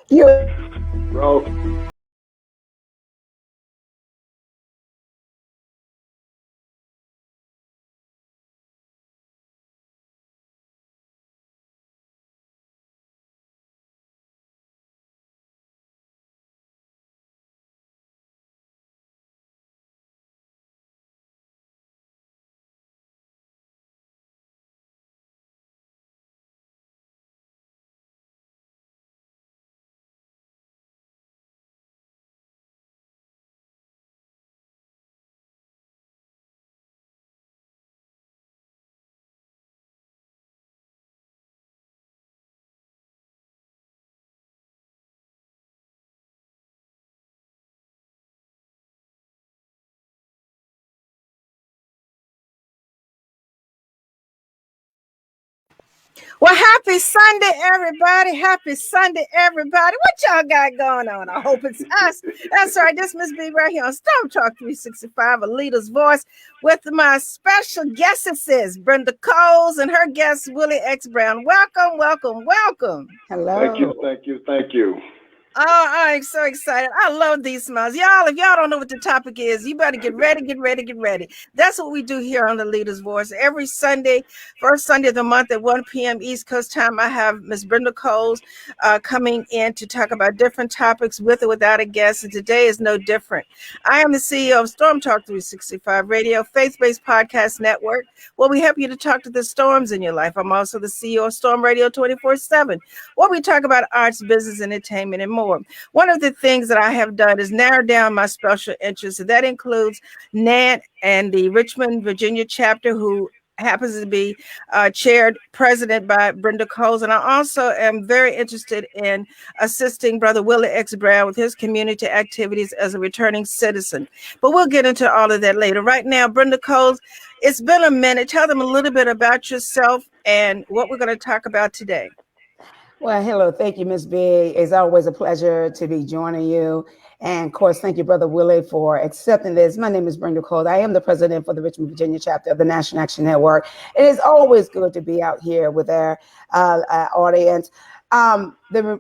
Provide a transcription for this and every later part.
You. Bro. Well, happy Sunday, everybody. Happy Sunday, everybody. What y'all got going on? I hope it's us. That's right. This Ms.B right here on Storm Talk 365, a leader's voice, with my special guestesses, Brenda Coles and her guest, Willie X Brown. Welcome, welcome, welcome. Hello. Thank you. Oh, I'm so excited. I love these smiles. Y'all, if y'all don't know what the topic is, you better get ready. That's what we do here on the Leader's Voice. Every Sunday, first Sunday of the month at 1 p.m. East Coast time, I have Ms. Brenda Coles coming in to talk about different topics with or without a guest. And today is no different. I am the CEO of Storm Talk 365 Radio, faith-based podcast network, where we help you to talk to the storms in your life. I'm also the CEO of Storm Radio 24/7, where we talk about arts, business, entertainment, and more. One of the things that I have done is narrow down my special interests, and that includes NANT and the Richmond, Virginia chapter, who happens to be chaired president by Brenda Coles. And I also am very interested in assisting Brother Willie X Brown with his community activities as a returning citizen. But we'll get into all of that later. Right now, Brenda Coles, it's been a minute. Tell them a little bit about yourself and what we're going to talk about today. Well, hello. Thank you, Ms.B. It's always a pleasure to be joining you. And of course, thank you, Brother Willie, for accepting this. My name is Brenda Coles. I am the president for the Richmond, Virginia chapter of the National Action Network. It is always good to be out here with our audience.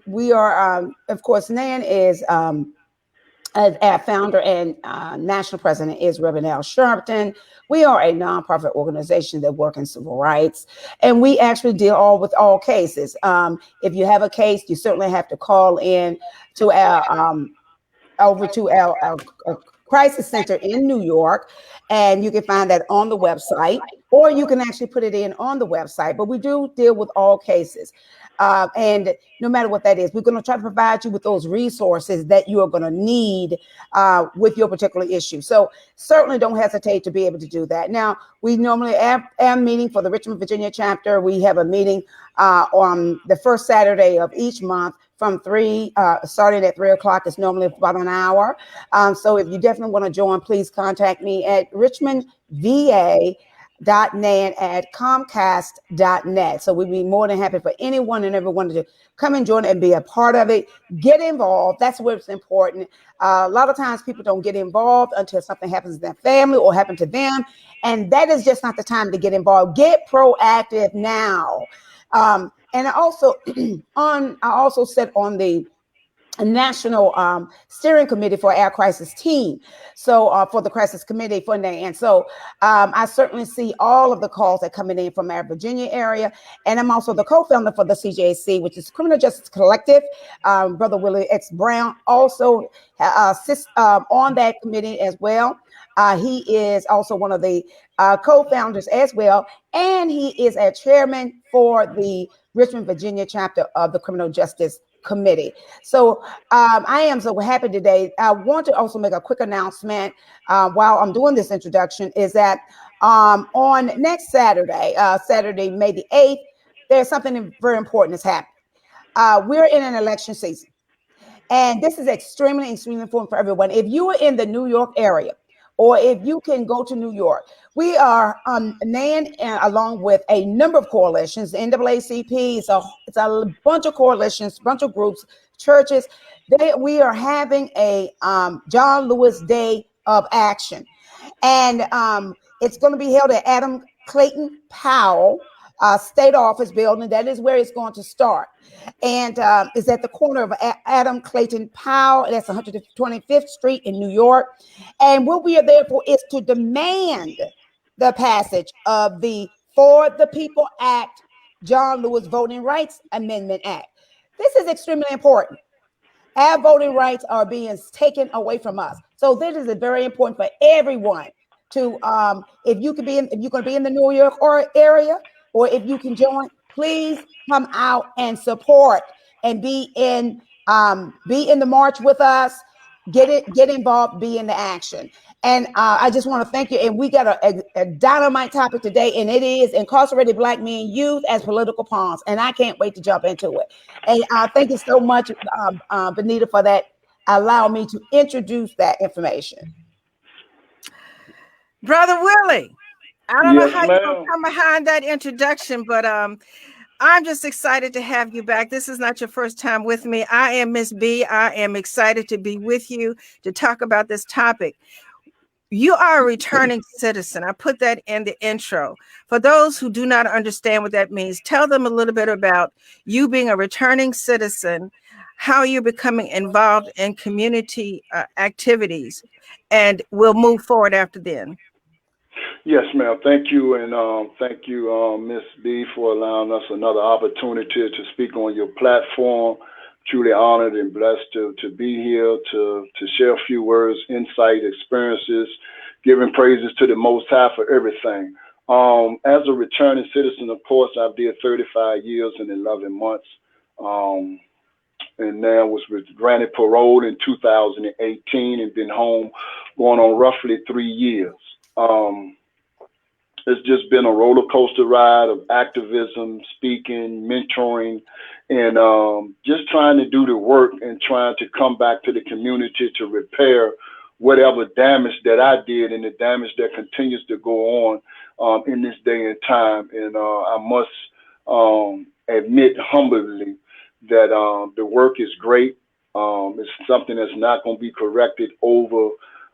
We are, of course, Nan is our founder and national president is Reverend Al Sharpton. We are a nonprofit organization that works in civil rights, and we actually deal with all cases. If you have a case, you certainly have to call in to our over to our crisis center in New York, and you can find that on the website, or you can actually put it in on the website. But we do deal with all cases. And no matter what that is, we're going to try to provide you with those resources that you are going to need with your particular issue. So certainly don't hesitate to be able to do that. Now, we normally have a meeting for the Richmond, Virginia chapter. We have a meeting on the first Saturday of each month from starting at 3 o'clock. It's normally about an hour. So if you definitely want to join, please contact me at richmondva.net at comcast.net. So we'd be more than happy for anyone and everyone to come and join and be a part of it. Get involved. That's what's important. A lot of times people don't get involved until something happens to their family or happen to them. And that is just not the time to get involved. Get proactive now. And I also sit on the national steering committee for our crisis team. So for the crisis committee for NAN. And so I certainly see all of the calls that coming in from our Virginia area. And I'm also the co-founder for the CJC, which is Criminal Justice Collective. Brother Willie X Brown also assists on that committee as well. He is also one of the co-founders as well. And he is a chairman for the Richmond, Virginia chapter of the Criminal Justice Committee. So I am so happy today. I want to also make a quick announcement while I'm doing this introduction is that on next Saturday, Saturday, May the 8th, there's something very important that's happening. We're in an election season, and this is extremely important for everyone. If you are in the New York area, or if you can go to New York, we are NAN along with a number of coalitions, the NAACP, it's a bunch of coalitions, bunch of groups, churches. We are having a John Lewis Day of Action. And it's going to be held at Adam Clayton Powell state office building. That is where it's going to start. And it's at the corner of Adam Clayton Powell. That's 125th Street in New York. And what we are there for is to demand the passage of the For the People Act, John Lewis Voting Rights Amendment Act. This is extremely important. Our voting rights are being taken away from us. So this is very important for everyone to, if you're going to be in the New York area, or if you can join, please come out and support and be in the march with us. Get involved, be in the action. And I just want to thank you. And we got a dynamite topic today, and it is incarcerated Black men youth as political pawns. And I can't wait to jump into it. And thank you so much, Benita, for that. Allow me to introduce that information. Brother Willie, I don't know how ma'am. you're going to come behind that introduction, but I'm just excited to have you back. This is not your first time with me. I am Ms.B. I am excited to be with you to talk about this topic. You are a returning citizen. I put that in the intro. For those who do not understand what that means, tell them a little bit about you being a returning citizen, how you're becoming involved in community activities, and we'll move forward after then. Yes, ma'am. Thank you, and thank you, Ms.B, for allowing us another opportunity to speak on your platform. Truly honored and blessed to be here to share a few words, insight, experiences, giving praises to the Most High for everything. As a returning citizen, of course, I've did 35 years and 11 months, and now was granted parole in 2018 and been home going on roughly 3 years. It's just been a roller coaster ride of activism, speaking, mentoring, and just trying to do the work and trying to come back to the community to repair whatever damage that I did and the damage that continues to go on in this day and time. And I must admit humbly that the work is great. It's something that's not going to be corrected over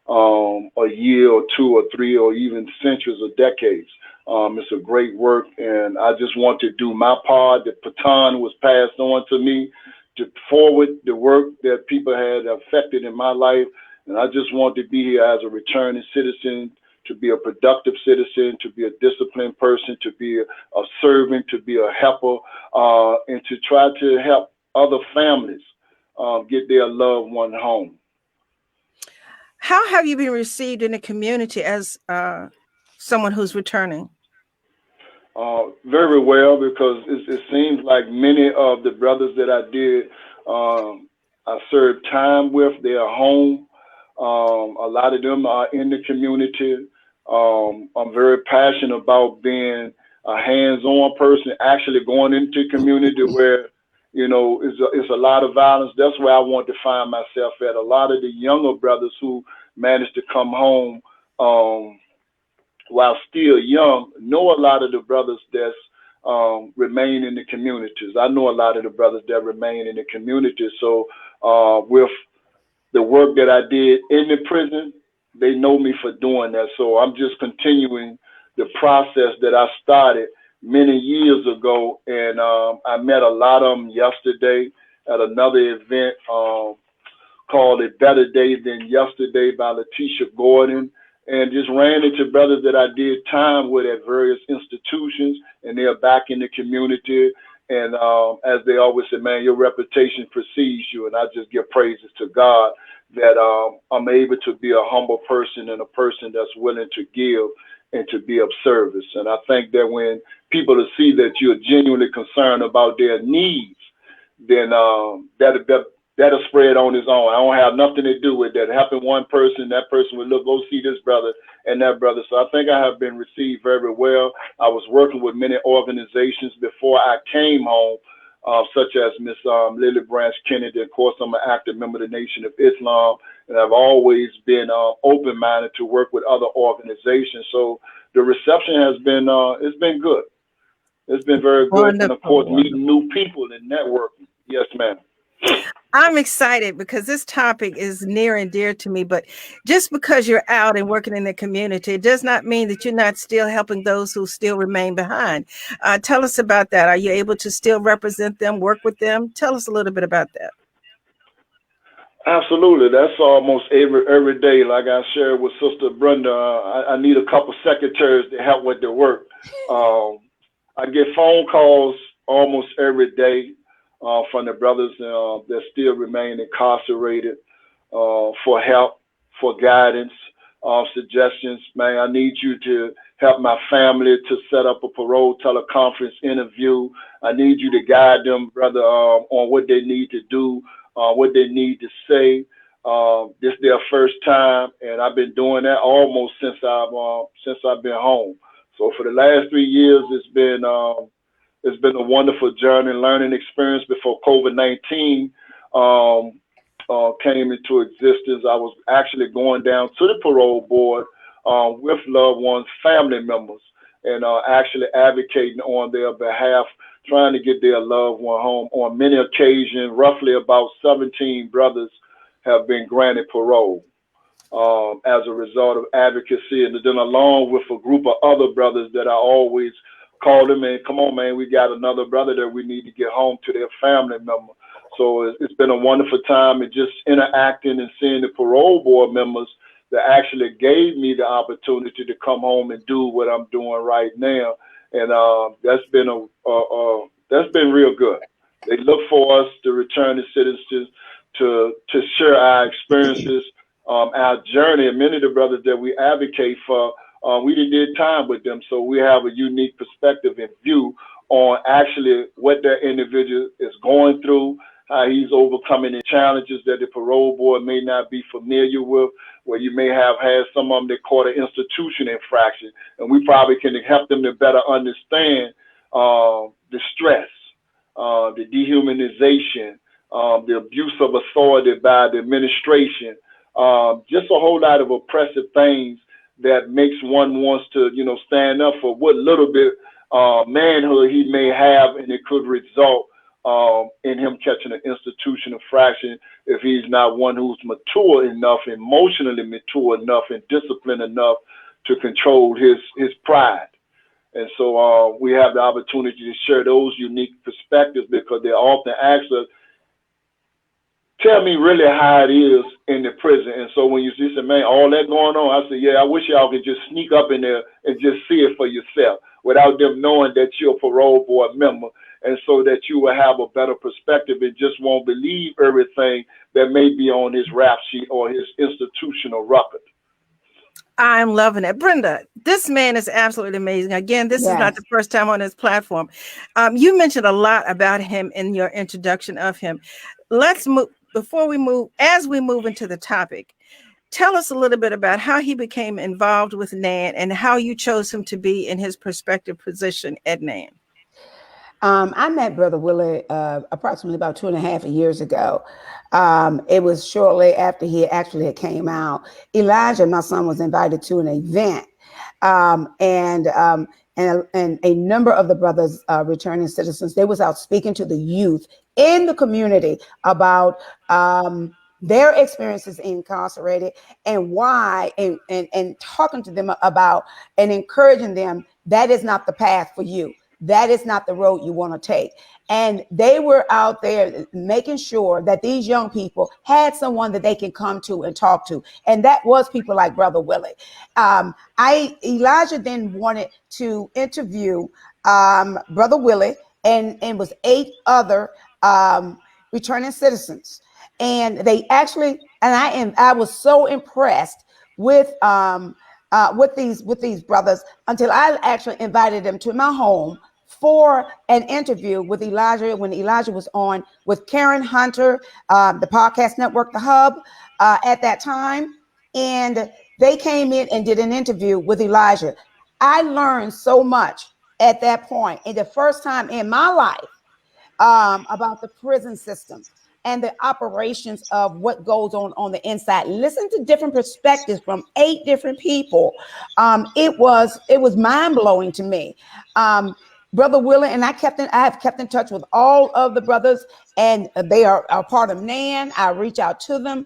a year or 2 or 3 or even centuries or decades. It's a great work, and I just want to do my part. The baton was passed on to me to forward the work that people had affected in my life, and I just want to be here as a returning citizen, to be a productive citizen, to be a disciplined person, to be a servant, to be a helper, and to try to help other families get their loved one home. How have you been received in the community as someone who's returning? Very well, because it seems like many of the brothers that I did, I served time with, they are home. A lot of them are in the community. I'm very passionate about being a hands-on person, actually going into community where, you know, it's a lot of violence. That's where I want to find myself at. A lot of the younger brothers who managed to come home while still young know a lot of the brothers that's remain in the communities. I know a lot of the brothers that remain in the community. So with the work that I did in the prison, they know me for doing that. So I'm just continuing the process that I started many years ago. And I met a lot of them yesterday at another event called A Better Day Than Yesterday by Letitia Gordon, and just ran into brothers that I did time with at various institutions, and they're back in the community. And as they always say, man, your reputation precedes you. And I just give praises to God that I'm able to be a humble person and a person that's willing to give and to be of service. And I think that when people see that you're genuinely concerned about their needs, then that'll spread on its own. I don't have nothing to do with that. Helping one person, that person will look, go see this brother and that brother. So I think I have been received very well. I was working with many organizations before I came home, such as Ms. Lily Branch Kennedy. Of course, I'm an active member of the Nation of Islam, and I've always been open-minded to work with other organizations. So the reception has been, it's been good. It's been very good. Wonderful. And of course, meeting new people and networking. Yes, ma'am. I'm excited because this topic is near and dear to me. But just because you're out and working in the community, it does not mean that you're not still helping those who still remain behind. Tell us about that. Are you able to still represent them, work with them? Tell us a little bit about that. Absolutely. That's almost every day. Like I shared with Sister Brenda, I need a couple secretaries to help with the work. I get phone calls almost every day from the brothers that still remain incarcerated for help, for guidance, suggestions. Man, I need you to help my family to set up a parole teleconference interview. I need you to guide them, brother, on what they need to do, what they need to say. This is their first time, and I've been doing that almost since I've been home. So for the last 3 years, it's been a wonderful journey, learning experience. Before COVID-19 came into existence, I was actually going down to the parole board with loved ones, family members, and actually advocating on their behalf, trying to get their loved one home. On many occasions, roughly about 17 brothers have been granted parole as a result of advocacy. And then along with a group of other brothers that I always call them and come on, man, we got another brother that we need to get home to their family member. So it's been a wonderful time, and just interacting and seeing the parole board members that actually gave me the opportunity to come home and do what I'm doing right now. And that's been real good. They look for us to return to citizens to share our experiences, our journey. And many of the brothers that we advocate for, we did time with them, so we have a unique perspective and view on actually what that individual is going through, how he's overcoming the challenges that the parole board may not be familiar with, where you may have had some of them that caught an institution infraction, and we probably can help them to better understand the stress, the dehumanization, the abuse of authority by the administration, just a whole lot of oppressive things that makes one wants to, stand up for what little bit manhood he may have, and it could result in him catching an institutional infraction if he's not one who's mature enough, emotionally mature enough, and disciplined enough to control his pride. And so we have the opportunity to share those unique perspectives, because they often ask us, tell me really how it is in the prison. And so when you see, man, all that going on, I say, yeah, I wish y'all could just sneak up in there and just see it for yourself without them knowing that you're a parole board member, and so that you will have a better perspective and just won't believe everything that may be on his rap sheet or his institutional record. I'm loving it. Brenda, this man is absolutely amazing. Again, this is not the first time on his platform. You mentioned a lot about him in your introduction of him. Let's move, as we move into the topic, tell us a little bit about how he became involved with NAN and how you chose him to be in his prospective position at NAN. I met Brother Willie approximately about 2.5 years ago. It was shortly after he actually came out. Elijah, my son, was invited to an event, and a number of the brothers, returning citizens, they was out speaking to the youth in the community about their experiences incarcerated and why, and talking to them about and encouraging them that is not the path for you. That is not the road you want to take. And they were out there making sure that these young people had someone that they can come to and talk to. And that was people like Brother Willie. Elijah then wanted to interview Brother Willie and was 8 other returning citizens. And they actually, and I was so impressed with these brothers until I actually invited them to my home for an interview with Elijah when Elijah was on with Karen Hunter, the podcast network, The Hub, at that time. And they came in and did an interview with Elijah. I learned so much at that point, and the first time in my life, about the prison system and the operations of what goes on the inside. Listen to different perspectives from 8 different people. It was mind blowing to me. Brother Willie and I have kept in touch with all of the brothers, and they are a part of NAN. I reach out to them.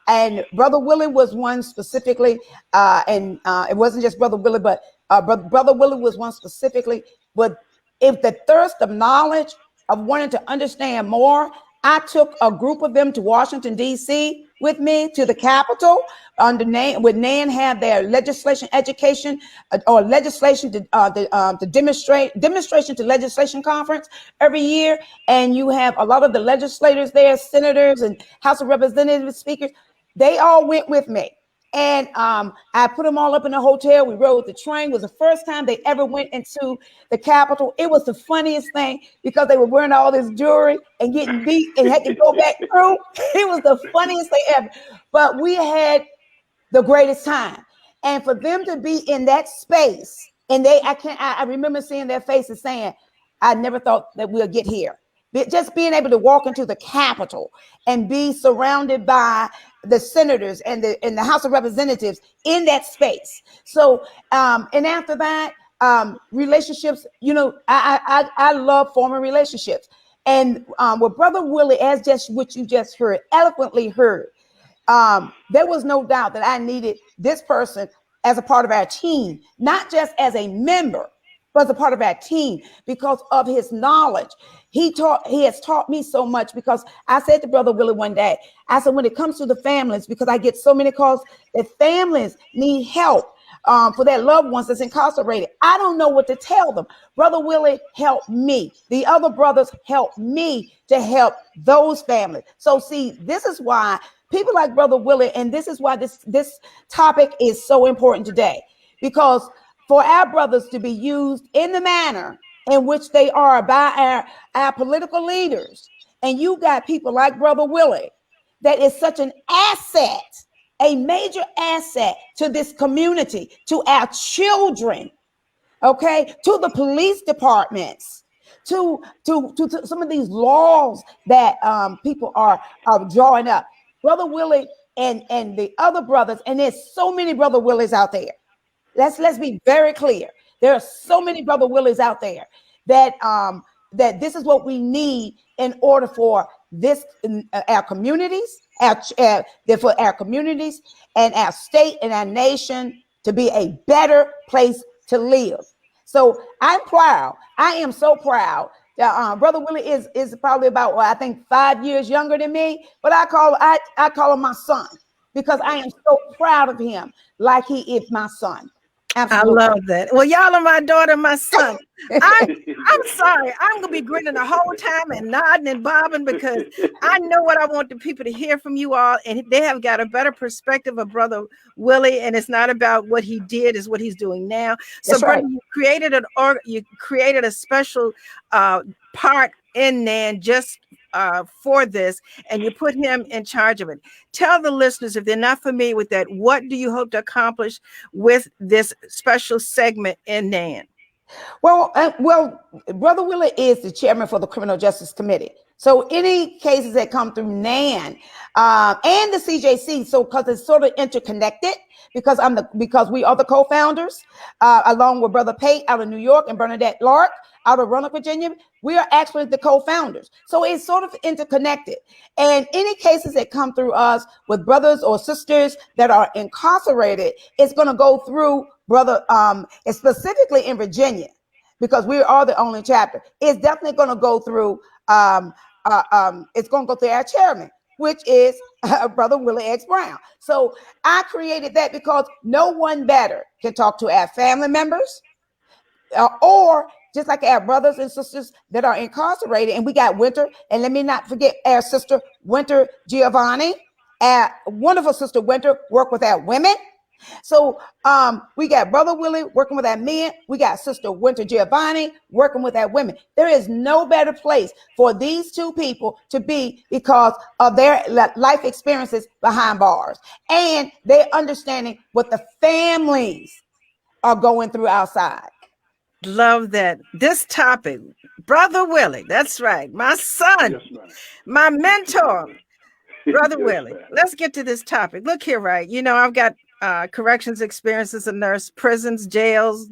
And Brother Willie was one specifically, and it wasn't just Brother Willie, but Brother Willie was one specifically. But if the thirst of knowledge, of wanting to understand more, I took a group of them to Washington, D.C. with me to the Capitol under NAN, with NAN had their legislation education or legislation to demonstration to legislation conference every year. And you have a lot of the legislators there, senators and House of Representatives speakers. They all went with me. And I put them all up in a hotel. We rode the train. It was the first time they ever went into the Capitol. It was the funniest thing because they were wearing all this jewelry and getting beat and had to go back through. It was the funniest thing ever. But we had the greatest time. And for them to be in that space, and I remember seeing their faces saying, I never thought that we'll get here. Just being able to walk into the Capitol and be surrounded by the senators and the House of Representatives in that space. So, and after that, relationships, I love forming relationships. And with Brother Willie, as just what you just heard, eloquently heard, there was no doubt that I needed this person as a part of our team, not just as a member, but as a part of our team because of his knowledge. He has taught me so much because I said to Brother Willie one day, I said, when it comes to the families, because I get so many calls that families need help for their loved ones that's incarcerated. I don't know what to tell them. Brother Willie helped me. The other brothers helped me to help those families. So see, this is why people like Brother Willie, and this is why this topic is so important today, because for our brothers to be used in the manner in which they are by our political leaders. And you got people like Brother Willie that is such an asset, a major asset to this community, to our children, okay, to the police departments, to some of these laws that people are drawing up. Brother Willie and the other brothers, and there's so many Brother Willies out there. Let's be very clear. There are so many Brother Willies out there that that this is what we need in order for this our communities, for our communities and our state and our nation to be a better place to live. So I'm proud. I am so proud that Brother Willie is probably about, I think 5 years younger than me, but I call him my son because I am so proud of him like he is my son. Absolutely. I love that. Well, y'all are my daughter and my son. I'm sorry. I'm going to be grinning the whole time and nodding and bobbing because I know what I want the people to hear from you all. And they have got a better perspective of Brother Willie. And it's not about what he did, it's what he's doing now. So, That's right. Brenda, you created a special part in NAN just for this, and you put him in charge of it. Tell the listeners, if they're not familiar with that, what do you hope to accomplish with this special segment in NAN? Well, Brother Willie is the chairman for the Criminal Justice Committee. So any cases that come through NAN and the CJC, so because it's sort of interconnected, because we are the co-founders, along with Brother Pate out of New York and Bernadette Lark out of Roanoke, Virginia, we are actually the co-founders. So it's sort of interconnected. And any cases that come through us with brothers or sisters that are incarcerated, it's going to go through Brother, specifically in Virginia, because we are the only chapter. It's definitely going to go through, it's going to go through our chairman, which is Brother Willie X Brown. So I created that because no one better can talk to our family members or just like our brothers and sisters that are incarcerated. And we got Winter, and let me not forget our sister Winter Giovanni, our wonderful sister Winter, work with our women. So we got Brother Willie working with our men. We got Sister Winter Giovanni working with our women. There is no better place for these two people to be because of their life experiences behind bars and their understanding what the families are going through outside. Love that. This topic, Brother Willie, that's right. My son, Yes, my mentor, Brother Yes, Willie. ma'am. Let's get to this topic. Look here, right? You know, I've got corrections experience as a nurse, prisons, jails,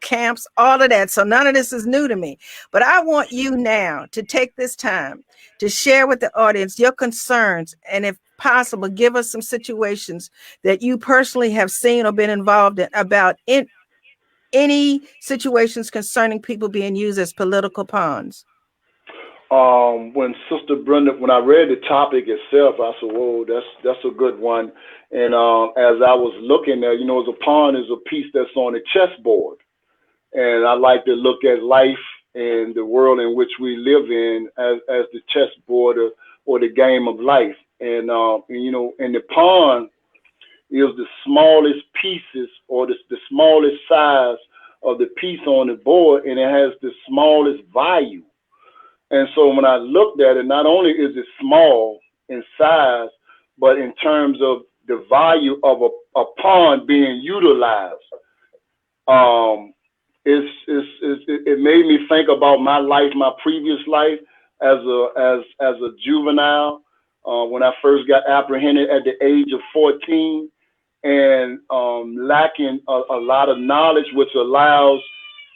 camps, all of that. So none of this is new to me. But I want you now to take this time to share with the audience your concerns, and if possible, give us some situations that you personally have seen or been involved in about any situations concerning people being used as political pawns. When Sister Brenda, when I read the topic itself, I said, "Whoa, that's a good one." And as I was looking at, as a pawn is a piece that's on a chessboard, and I like to look at life and the world in which we live in as the chessboard or the game of life. And and the pawn is the smallest pieces or the smallest size of the piece on the board, and it has the smallest value. And so when I looked at it, not only is it small in size, but in terms of the value of a pawn being utilized, it made me think about my life, my previous life as a juvenile, when I first got apprehended at the age of 14, and lacking a lot of knowledge, which allows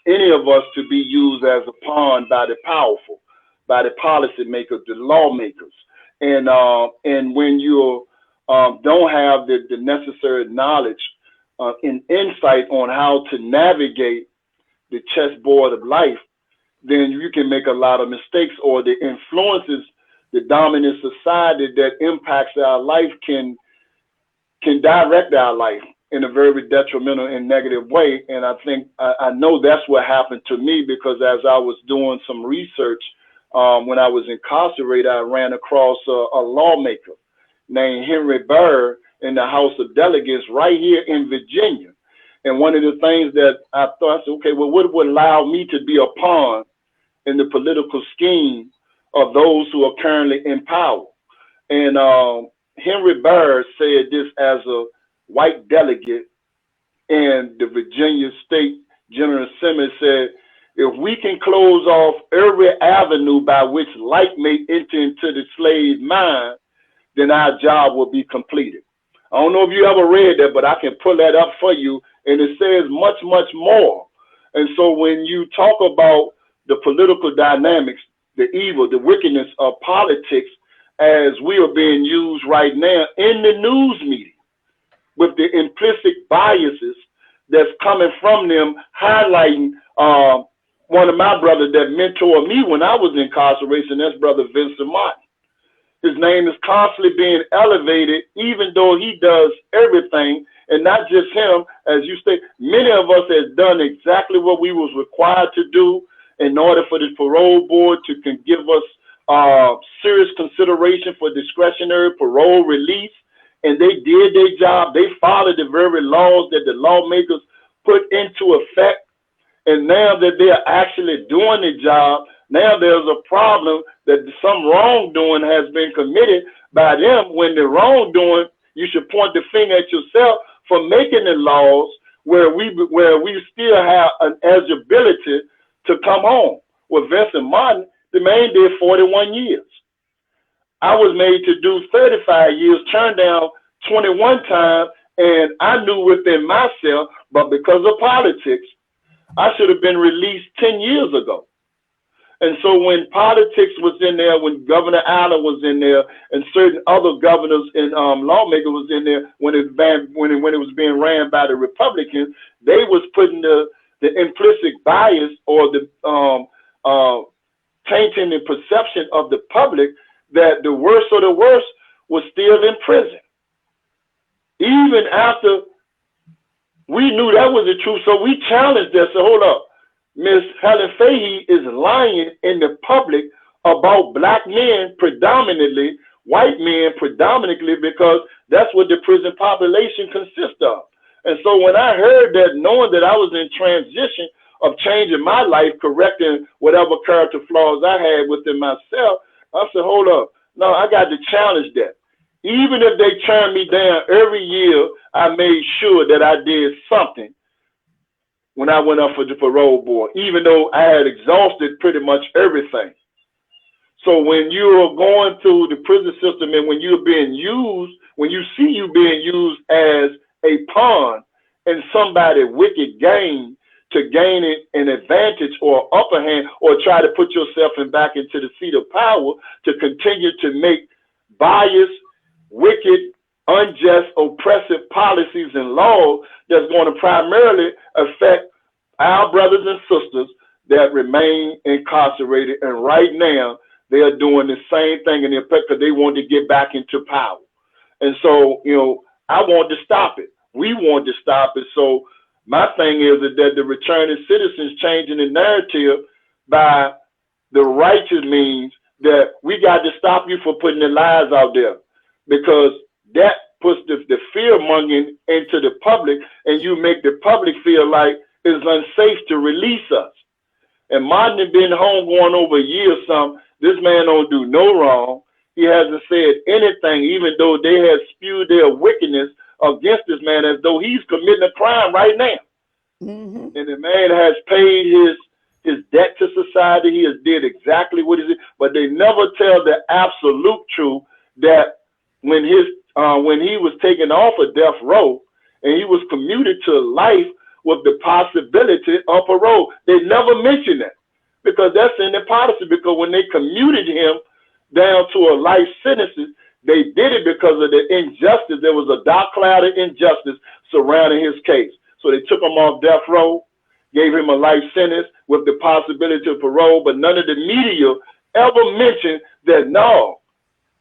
any of us to be used as a pawn by the powerful, by the policymakers, the lawmakers. And when you don't have the necessary knowledge and insight on how to navigate the chessboard of life, then you can make a lot of mistakes, or the influences, the dominant society that impacts our life can direct our life in a very detrimental and negative way. And I think I know that's what happened to me, because as I was doing some research, when I was incarcerated, I ran across a lawmaker named Henry Burr in the House of Delegates right here in Virginia. And one of the things that I thought, I said, okay, well, what would allow me to be a pawn in the political scheme of those who are currently in power? And Henry Burr said this as a white delegate in the Virginia State General Assembly, said, if we can close off every avenue by which light may enter into the slave mind, then our job will be completed. I don't know if you ever read that, but I can pull that up for you, and it says much, much more. And so when you talk about the political dynamics, the evil, the wickedness of politics, as we are being used right now in the news media, with the implicit biases that's coming from them, highlighting one of my brothers that mentored me when I was in incarceration, that's Brother Vincent Martin. His name is constantly being elevated, even though he does everything, and not just him. As you say, many of us have done exactly what we was required to do in order for the parole board to give us serious consideration for discretionary parole release. And they did their job. They followed the very laws that the lawmakers put into effect. And now that they are actually doing the job, now there's a problem that some wrongdoing has been committed by them, when the wrongdoing, you should point the finger at yourself for making the laws where we still have an eligibility to come home. With Vincent Martin, the man did 41 years. I was made to do 35 years, turned down 21 times, and I knew within myself, but because of politics, I should have been released 10 years ago. And so when politics was in there, when Governor Allen was in there, and certain other governors and lawmakers was in there, when it was being ran by the Republicans, they was putting the implicit bias or the tainting the perception of the public that the worst of the worst was still in prison. Even after we knew that was the truth, so we challenged that. So hold up, Ms. Helen Fahey is lying in the public about black men predominantly, white men predominantly, because that's what the prison population consists of. And so when I heard that, knowing that I was in transition of changing my life, correcting whatever character flaws I had within myself, I said, hold up, no, I got to challenge that. Even if they turned me down every year, I made sure that I did something when I went up for the parole board, even though I had exhausted pretty much everything. So when you're going through the prison system and when you're being used, when you see you being used as a pawn in somebody's wicked game to gain an advantage or upper hand, or try to put yourself back into the seat of power to continue to make biased, wicked, unjust, oppressive policies and laws that's going to primarily affect our brothers and sisters that remain incarcerated. And right now, they are doing the same thing in the effect because they want to get back into power. And so, you know, I want to stop it. We want to stop it. So my thing is that the returning citizens changing the narrative by the righteous means that we got to stop you for putting the lies out there, because that puts the fear mongering into the public, and you make the public feel like it's unsafe to release us. And Martin has been home going over a year or something. This man don't do no wrong. He hasn't said anything, even though they have spewed their wickedness against this man as though he's committing a crime right now. And the man has paid his debt to society. He has did exactly what he did, but they never tell the absolute truth that when he was taken off of death row and he was commuted to life with the possibility of parole, they never mention that, because that's in the policy. Because when they commuted him down to a life sentence, they did it because of the injustice. There was a dark cloud of injustice surrounding his case. So they took him off death row, gave him a life sentence with the possibility of parole, but none of the media ever mentioned that, no,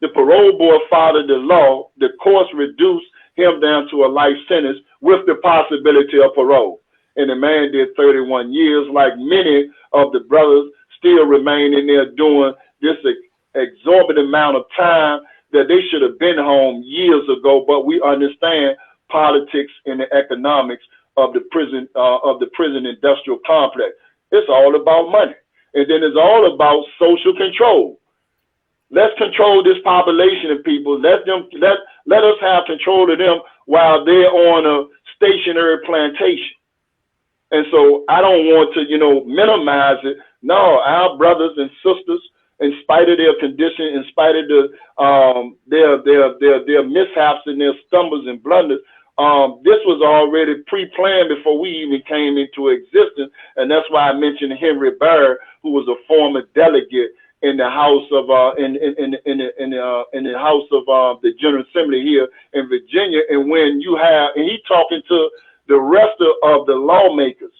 the parole board followed the law. The courts reduced him down to a life sentence with the possibility of parole. And the man did 31 years, like many of the brothers still remain in there doing this exorbitant amount of time that they should have been home years ago. But we understand politics and the economics of the prison industrial complex. It's all about money. And then it's all about social control. Let's control this population of people. Let us have control of them while they're on a stationary plantation. And so I don't want to, you know, minimize it. No, our brothers and sisters, in spite of their condition, in spite of their mishaps and their stumbles and blunders, this was already pre-planned before we even came into existence. And that's why I mentioned Henry Barr, who was a former delegate in the House of the House of the General Assembly here in Virginia. And when you have, and he talking to the rest of the lawmakers,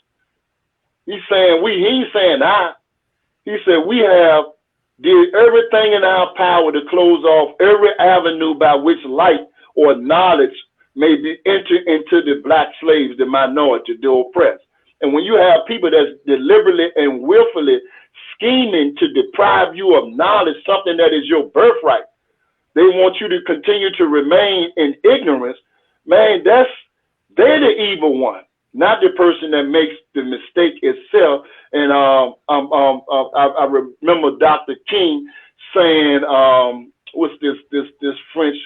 he's saying he ain't saying I. He said we have did everything in our power to close off every avenue by which light or knowledge may be entered into the black slaves, the minority, the oppressed. And when you have people that's deliberately and willfully scheming to deprive you of knowledge, something that is your birthright, they want you to continue to remain in ignorance, man, they're the evil one, not the person that makes the mistake itself. And I remember Dr. King saying, what's this French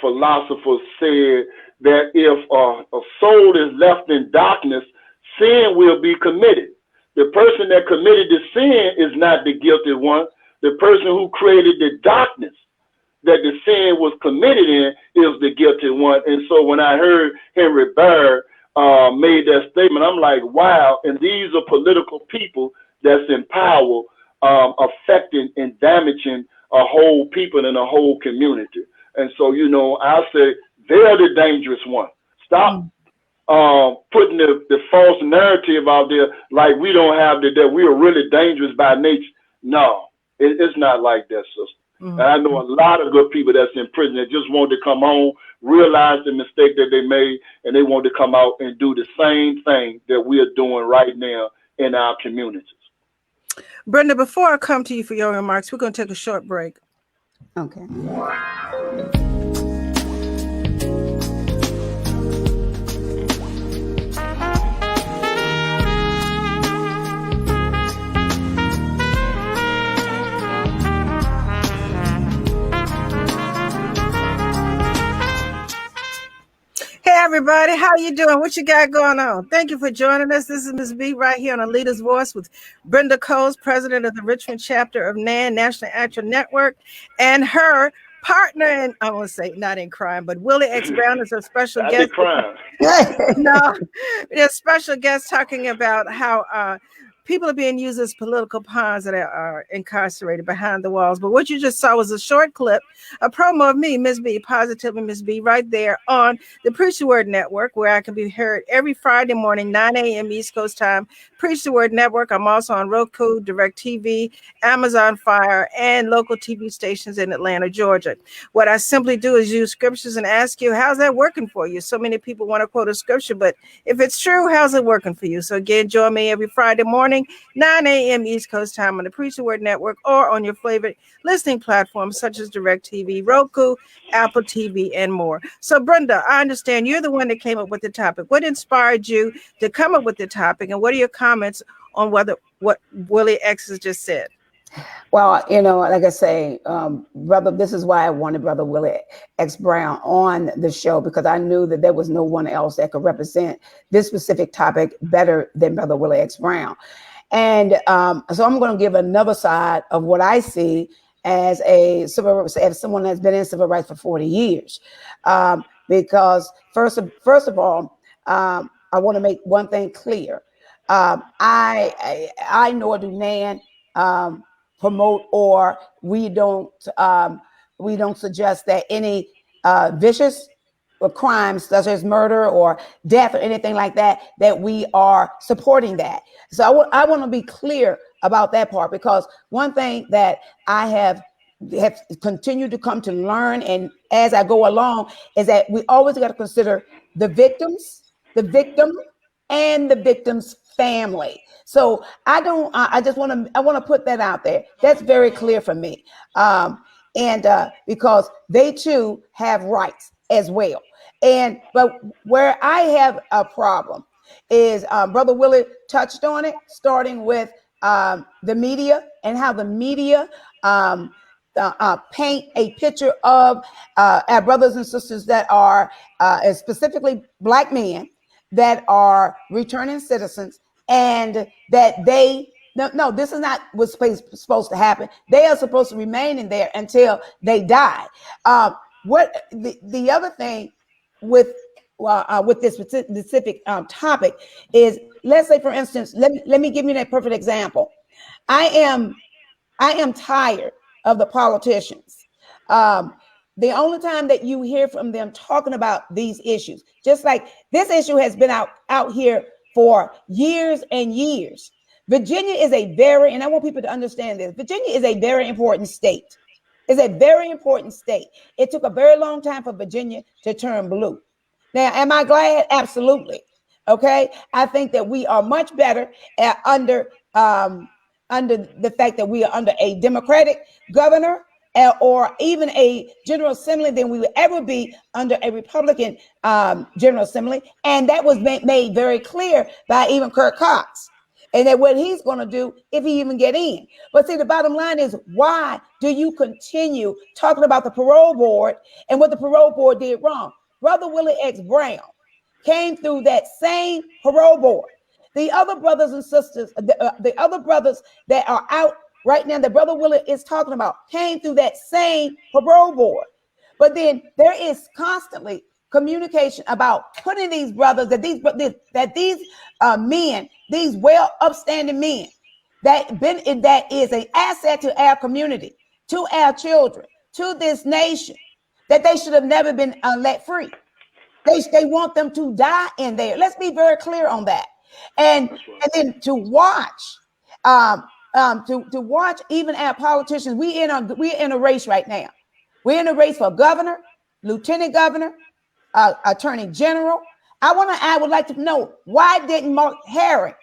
philosopher said that if a soul is left in darkness, sin will be committed. The person that committed the sin is not the guilty one. The person who created the darkness that the sin was committed in is the guilty one. And so when I heard Henry Barr made that statement, I'm like, wow. And these are political people that's in power, affecting and damaging a whole people and a whole community. And so, you know, I say they're the dangerous one. Stop putting the false narrative out there like we don't have that we are really dangerous by nature. No, it's not like that, sister. And I know a lot of good people that's in prison that just want to come home, realize the mistake that they made, and they want to come out and do the same thing that we are doing right now in our communities. Brenda, before I come to you for your remarks, we're going to take a short break. Okay. Hey everybody, how you doing? What you got going on? Thank you for joining us. This is Ms.B right here on A Leader's Voice with Brenda Coles, president of the Richmond chapter of NAN, National Action Network, and her partner in, I won't say not in crime, but Willie X Brown is a special I guest. did crime. No, there's special guests talking about how people are being used as political pawns that are incarcerated behind the walls. But what you just saw was a short clip, a promo of me, Ms.B, positively Ms.B, right there on the Preach the Word Network, where I can be heard every Friday morning, 9 a.m. East Coast time. Preach the Word Network. I'm also on Roku, DirecTV, Amazon Fire, and local TV stations in Atlanta, Georgia. What I simply do is use scriptures and ask you, how's that working for you? So many people want to quote a scripture, but if it's true, how's it working for you? So again, join me every Friday morning, 9 a.m. East Coast time on the Preach the Word Network or on your favorite listening platforms such as DirecTV, Roku, Apple TV, and more. So Brenda, I understand you're the one that came up with the topic. What inspired you to come up with the topic, and what are your comments on what Willie X has just said? Well, like I say, brother, this is why I wanted Brother Willie X Brown on the show, because I knew that there was no one else that could represent this specific topic better than Brother Willie X Brown. And so I'm going to give another side of what I see as as someone that's been in civil rights for 40 years. Because first of all, I want to make one thing clear. I nor do Nan promote, or we don't suggest that any vicious crimes such as murder or death or anything like that we are supporting that. So I want to be clear about that part, because one thing that I have continued to come to learn, and as I go along, is that we always got to consider the victim, and the victim's family. So I want to put that out there. That's very clear for me. Because they too have rights as well. But where I have a problem is Brother Willie touched on it, starting with the media and how the media paint a picture of our brothers and sisters that are specifically Black men that are returning citizens, and that no, this is not what's supposed to happen. They are supposed to remain in there until they die. What the other thing with this specific topic is, let's say, for instance, let me give you that perfect example. I am tired of the politicians. The only time that you hear from them talking about these issues, just like this issue has been out here for years and years. Virginia is and I want people to understand this, Virginia is a very important state. It's a very important state. It took a very long time for Virginia to turn blue. Now, am I glad? Absolutely. Okay. I think that we are much better under the fact that we are under a Democratic governor, or even a General Assembly, than we would ever be under a Republican General Assembly. And that was made very clear by even Kirk Cox, and that what he's going to do if he even get in. But see, the bottom line is, why do you continue talking about the parole board and what the parole board did wrong? Brother Willie X Brown came through that same parole board. The other brothers and sisters, the other brothers that are out right now, that Brother Willie is talking about, came through that same parole board. But then there is constantly communication about putting these brothers, that these men, these well upstanding men, that is an asset to our community, to our children, to this nation, that they should have never been let free. They want them to die in there. Let's be very clear on that. And then to watch, to watch even our politicians. We're in a race right now. We're in a race for governor, lieutenant governor, attorney general. I would like to know, why didn't Mark Herring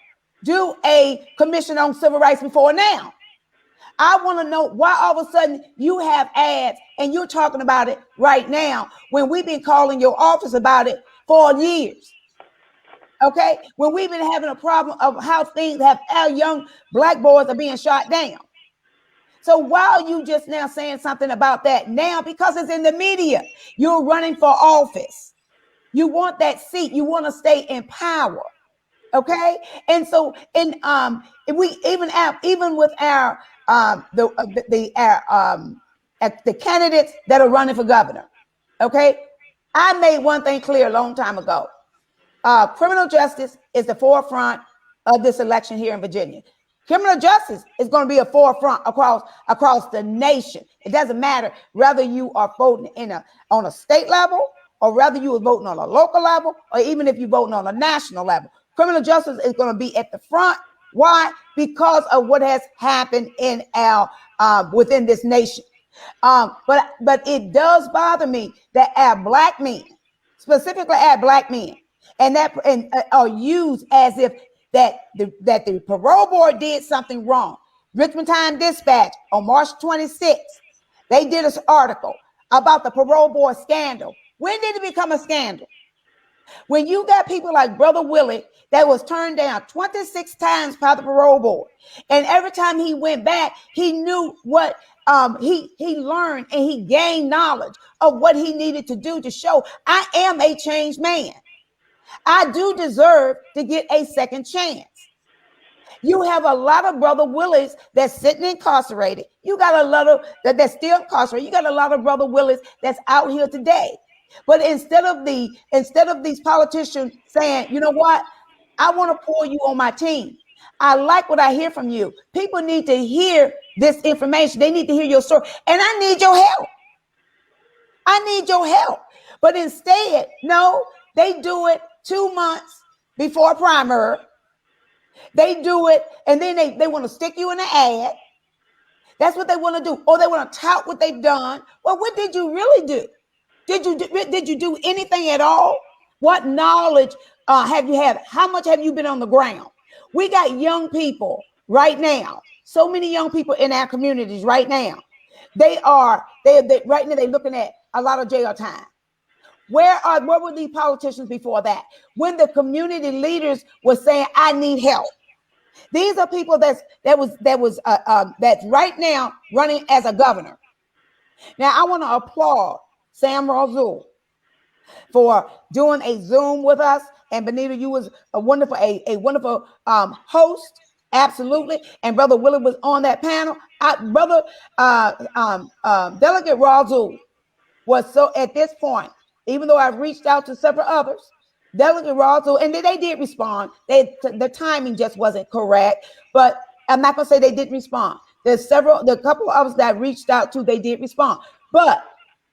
do a commission on civil rights before now? I want to know why all of a sudden you have ads and you're talking about it right now, when we've been calling your office about it for years. Okay, when we've been having a problem of how things have, our young Black boys are being shot down. So why are you just now saying something about that now? Because it's in the media. You're running for office. You want that seat. You want to stay in power. Okay, and so we even with our at the candidates that are running for governor. Okay, I made one thing clear a long time ago. Criminal justice is the forefront of this election here in Virginia. Criminal justice is going to be a forefront across the nation. It doesn't matter whether you are voting on a state level, or whether you are voting on a local level, or even if you're voting on a national level. Criminal justice is going to be at the front. Why? Because of what has happened in our within this nation. But it does bother me that our black men, specifically our black men, and are used as if that the parole board did something wrong. Richmond Times-Dispatch on March 26th, they did an article about the parole board scandal. When did it become a scandal? When you got people like Brother Willie that was turned down 26 times by the parole board, and every time he went back, he knew what he learned, and he gained knowledge of what he needed to do to show I am a changed man. I do deserve to get a second chance. You have a lot of Brother Willies that's sitting incarcerated. You got a lot of that's still incarcerated. You got a lot of Brother Willies that's out here today. But instead of these politicians saying, you know what, I want to pull you on my team. I like what I hear from you. People need to hear this information. They need to hear your story. And I need your help. I need your help. But instead, no, they do it 2 months before a primary. They do it, and then they want to stick you in an ad. That's what they want to do. Or they want to tout what they've done. Well, what did you really do? Did you do anything at all? What knowledge have you had? How much have you been on the ground? We got young people right now. So many young people in our communities right now. They right now they're looking at a lot of jail time. Where were these politicians before that? When the community leaders were saying, "I need help." These are people that's right now running as a governor. Now I want to applaud Sam Razul for doing a Zoom with us, and Benita, you was a wonderful host, absolutely. And Brother Willie was on that panel. Delegate Razul was so at this point. Even though I've reached out to several others, Delegate Razul, and they did respond. The timing just wasn't correct, but I'm not gonna say they didn't respond. The couple of others that I reached out to, they did respond. But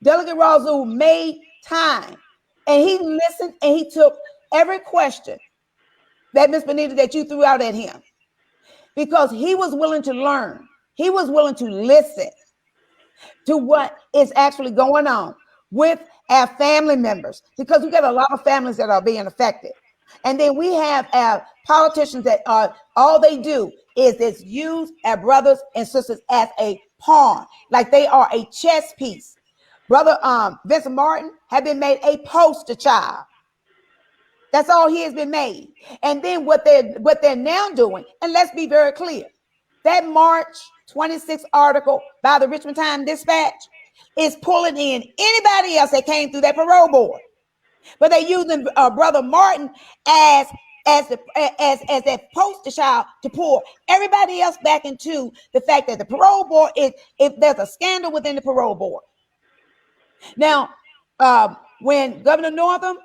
Delegate Razul made time, and he listened, and he took every question that Ms. Benita that you threw out at him, because he was willing to learn. He was willing to listen to what is actually going on with our family members, because we got a lot of families that are being affected. And then we have our politicians that are, all they do is use our brothers and sisters as a pawn, like they are a chess piece. Brother Vincent Martin had been made a poster child. That's all he has been made. And then what they're now doing, and let's be very clear, that March 26th article by the Richmond Times-Dispatch is pulling in anybody else that came through that parole board, but they're using Brother Martin as that poster child to pull everybody else back into the fact that the parole board is, if there's a scandal within the parole board. Now, when Governor Northam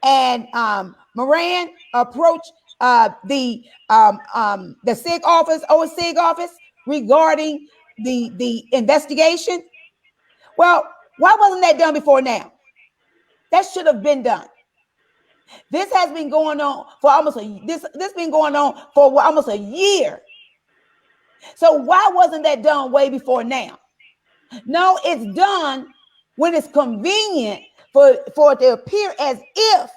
and Moran approached the SIG office, OSIG office, regarding the investigation, well, why wasn't that done before now? That should have been done. This has been going on for almost almost a year. So why wasn't that done way before now? No, it's done when it's convenient for it to appear as if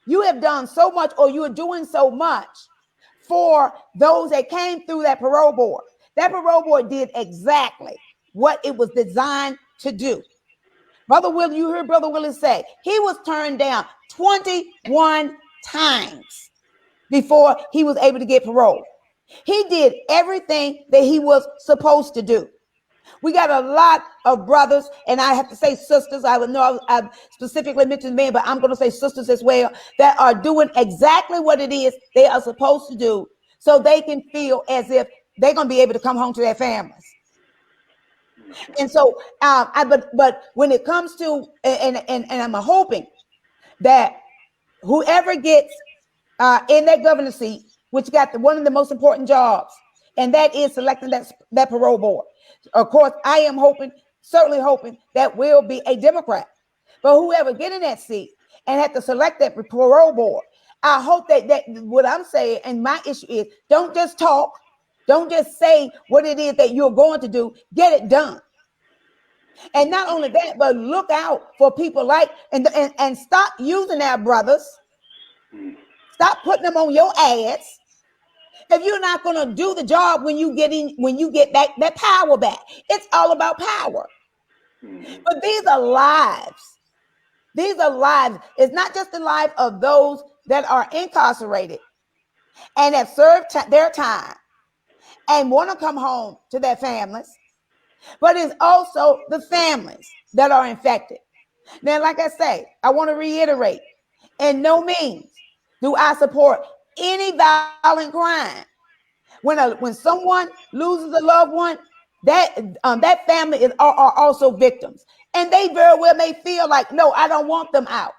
you have done so much, or you are doing so much for those that came through that parole board. That parole board did exactly what it was designed to do. Brother Willie, you heard Brother Willie say he was turned down 21 times before he was able to get parole. He did everything that he was supposed to do. We got a lot of brothers, and I have to say sisters. I would know I specifically mentioned men, but I'm going to say sisters as well, that are doing exactly what it is they are supposed to do, so they can feel as if they're going to be able to come home to their families. And so, but when it comes to, and I'm hoping that whoever gets in that governor seat, which got one of the most important jobs, and that is selecting that parole board. Of course, I am certainly hoping that will be a Democrat. But whoever get in that seat and have to select that parole board, I hope that what I'm saying, and my issue is, don't just talk, don't just say what it is that you're going to do, get it done. And not only that, but look out for people like, and stop using our brothers. Stop putting them on your ass. If you're not going to do the job when you get that power back. It's all about power. But these are lives. These are lives. It's not just the life of those that are incarcerated and have served their time and want to come home to their families, but it's also the families that are infected. Now, like I say, I want to reiterate, in no means do I support any violent crime. When someone loses a loved one, that family are also victims, and they very well may feel like, no, I don't want them out,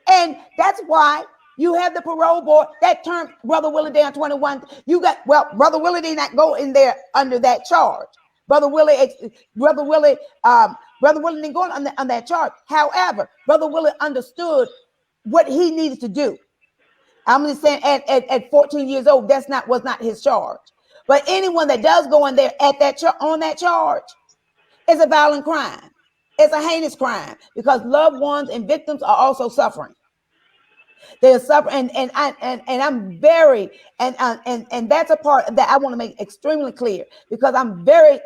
and that's why you have the parole board that turned Brother Willie down 21. Brother Willie did not go in there under that charge. Brother Willie didn't go on that charge. However, Brother Willie understood what he needed to do. I'm just saying, at 14 years old, was not his charge. But anyone that does go in there on that charge is a violent crime. It's a heinous crime, because loved ones and victims are also suffering. They're suffering, and I'm very and that's a part that I want to make extremely clear, because I'm very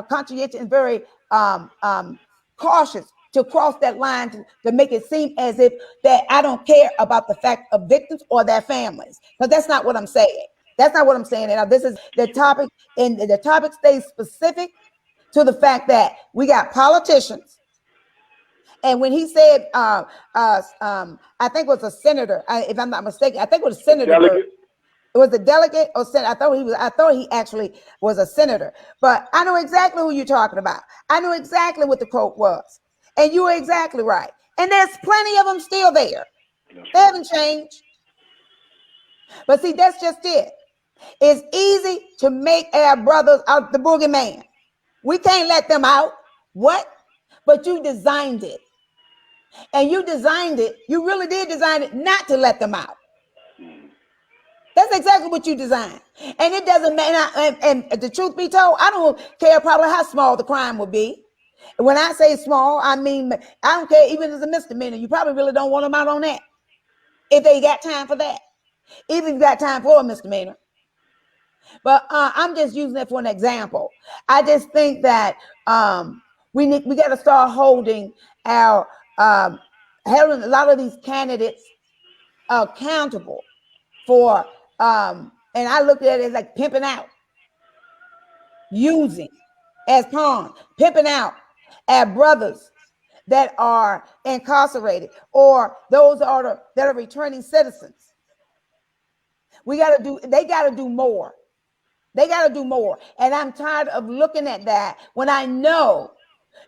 conscientious and very cautious to cross that line to make it seem as if that I don't care about the fact of victims or their families, because that's not what I'm saying. That's not what I'm saying. And this is the topic, and the topic stays specific to the fact that we got politicians. And when he said, I think it was a senator, if I'm not mistaken, I think it was a senator. Delegate. It was a delegate or senator. I thought he actually was a senator. But I know exactly who you're talking about. I know exactly what the quote was. And you were exactly right. And there's plenty of them still there. They haven't changed. But see, that's just it. It's easy to make our brothers out the boogeyman. We can't let them out. What? But you designed it. And you really did design it not to let them out. That's exactly what you designed. And it doesn't matter. And the truth be told, I don't care probably how small the crime would be. When I say small, I mean, I don't care even if it's a misdemeanor. You probably really don't want them out on that, if they got time for that. Even if you got time for a misdemeanor. But I'm just using that for an example. I just think that we got to start holding a lot of these candidates accountable for, and I look at it as like pimping out, using as pawns, pimping out our brothers that are incarcerated, or those that are returning citizens. They got to do more. They got to do more. And I'm tired of looking at that when I know